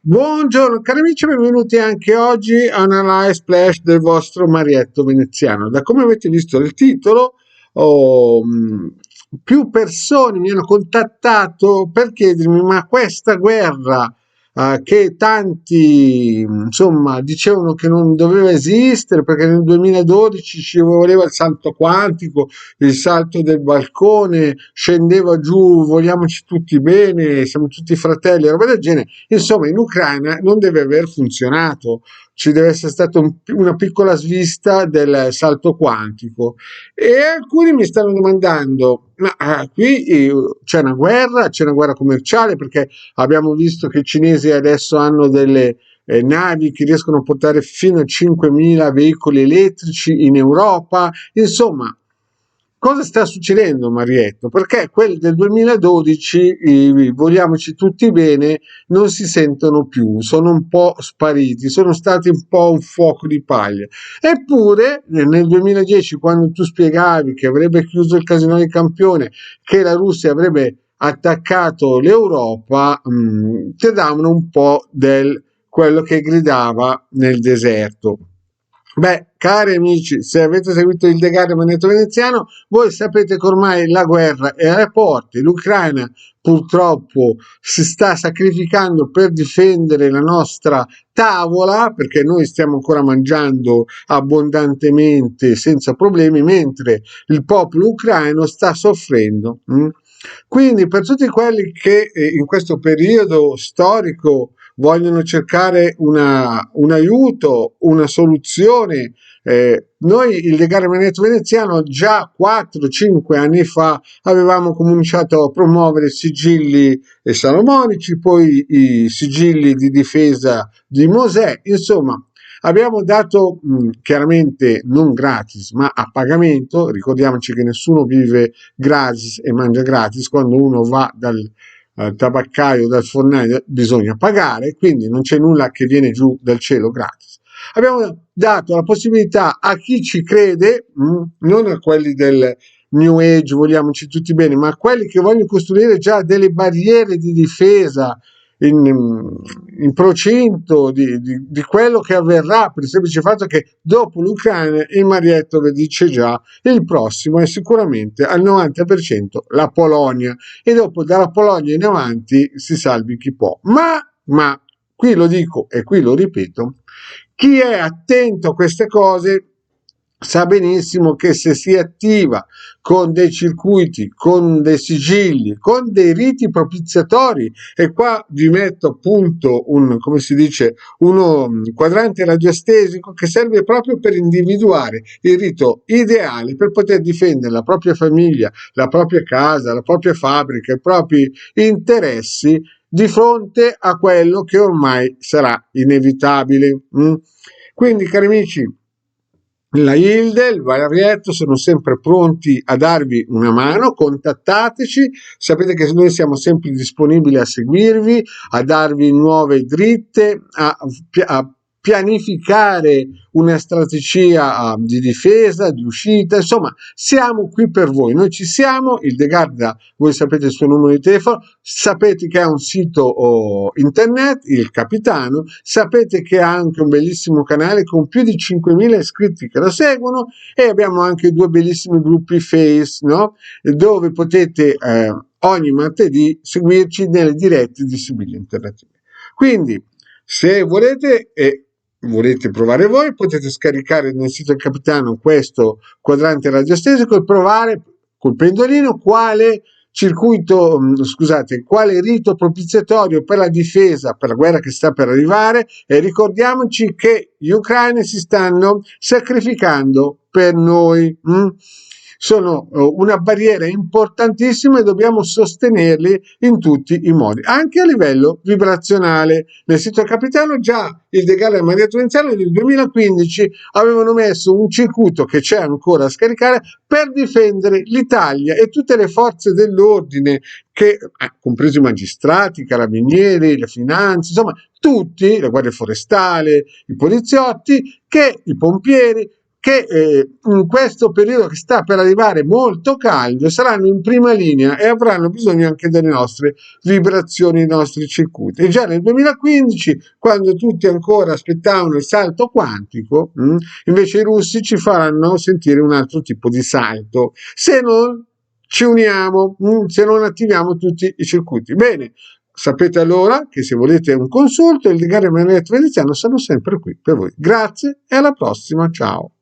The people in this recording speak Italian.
Buongiorno cari amici, benvenuti anche oggi a una live splash del vostro Marietto veneziano. Da come avete visto il titolo, ho, più persone mi hanno contattato per chiedermi: ma questa guerra che tanti insomma dicevano che non doveva esistere perché nel 2012 ci voleva il salto quantico, il salto del balcone, scendeva giù, vogliamoci tutti bene, siamo tutti fratelli, roba del genere. Insomma, in Ucraina non deve aver funzionato, ci deve essere stata una piccola svista del salto quantico. E alcuni mi stanno domandando: ma qui c'è una guerra commerciale, perché abbiamo visto che i cinesi adesso hanno delle navi che riescono a portare fino a 5.000 veicoli elettrici in Europa. Insomma, cosa sta succedendo, Marietto? Perché quelli del 2012, vogliamoci tutti bene, non si sentono più, sono un po' spariti, sono stati un po' un fuoco di paglia. Eppure nel 2010, quando tu spiegavi che avrebbe chiuso il Casino di Campione, che la Russia avrebbe attaccato l'Europa, ti davano un po' del quello che gridava nel deserto. Beh, cari amici, se avete seguito il Degato Manetto Veneziano, voi sapete che ormai la guerra è alle porte. L'Ucraina purtroppo si sta sacrificando per difendere la nostra tavola, perché noi stiamo ancora mangiando abbondantemente senza problemi, mentre il popolo ucraino sta soffrendo. Quindi per tutti quelli che in questo periodo storico vogliono cercare un aiuto, una soluzione, noi il Legare Manetto Veneziano già 4-5 anni fa avevamo cominciato a promuovere sigilli salomonici, poi i sigilli di difesa di Mosè. Insomma, abbiamo dato chiaramente non gratis, ma a pagamento. Ricordiamoci che nessuno vive gratis e mangia gratis. Quando uno va dal tabaccaio, dal fornaio, bisogna pagare, quindi non c'è nulla che viene giù dal cielo gratis. Abbiamo dato la possibilità a chi ci crede, non a quelli del New Age, vogliamoci tutti bene, ma a quelli che vogliono costruire già delle barriere di difesa in procinto di quello che avverrà, per il semplice fatto che dopo l'Ucraina il Marietto vi dice già: il prossimo è sicuramente al 90% la Polonia, e dopo dalla Polonia in avanti si salvi chi può. Ma qui lo dico e qui lo ripeto: chi è attento a queste cose sa benissimo che se si attiva con dei circuiti, con dei sigilli, con dei riti propiziatori, e qua vi metto appunto come si dice, uno quadrante radiostesico che serve proprio per individuare il rito ideale per poter difendere la propria famiglia, la propria casa, la propria fabbrica, i propri interessi di fronte a quello che ormai sarà inevitabile. Quindi, cari amici, la Hilde, il Varietto sono sempre pronti a darvi una mano, contattateci, sapete che noi siamo sempre disponibili a seguirvi, a darvi nuove dritte, a pianificare una strategia di difesa, di uscita. Insomma, siamo qui per voi, noi ci siamo. Il De Garda, voi sapete il suo numero di telefono, sapete che ha un sito internet, il Capitano, sapete che ha anche un bellissimo canale con più di 5.000 iscritti che lo seguono, e abbiamo anche due bellissimi gruppi Face, no? Dove potete ogni martedì seguirci nelle dirette di Sibilla Interattive. Quindi, se volete provare voi, potete scaricare nel sito del Capitano questo quadrante radiostesico e provare col pendolino quale circuito, quale rito propiziatorio per la difesa, per la guerra che sta per arrivare. E ricordiamoci che gli ucraini si stanno sacrificando per noi. Sono una barriera importantissima e dobbiamo sostenerli in tutti i modi, anche a livello vibrazionale. Nel sito Capitano già il De Galla e Maria Veneziano nel 2015 avevano messo un circuito che c'è ancora a scaricare per difendere l'Italia e tutte le forze dell'ordine, che compresi i magistrati, i carabinieri, le finanze, insomma tutti, la Guardia Forestale, i poliziotti, che i pompieri, che in questo periodo che sta per arrivare molto caldo saranno in prima linea e avranno bisogno anche delle nostre vibrazioni, dei nostri circuiti. E già nel 2015, quando tutti ancora aspettavano il salto quantico, invece i russi ci faranno sentire un altro tipo di salto, se non ci uniamo, se non attiviamo tutti i circuiti. Bene, sapete allora che se volete un consulto, il Legale Manueletto Veneziano sono sempre qui per voi. Grazie e alla prossima, ciao.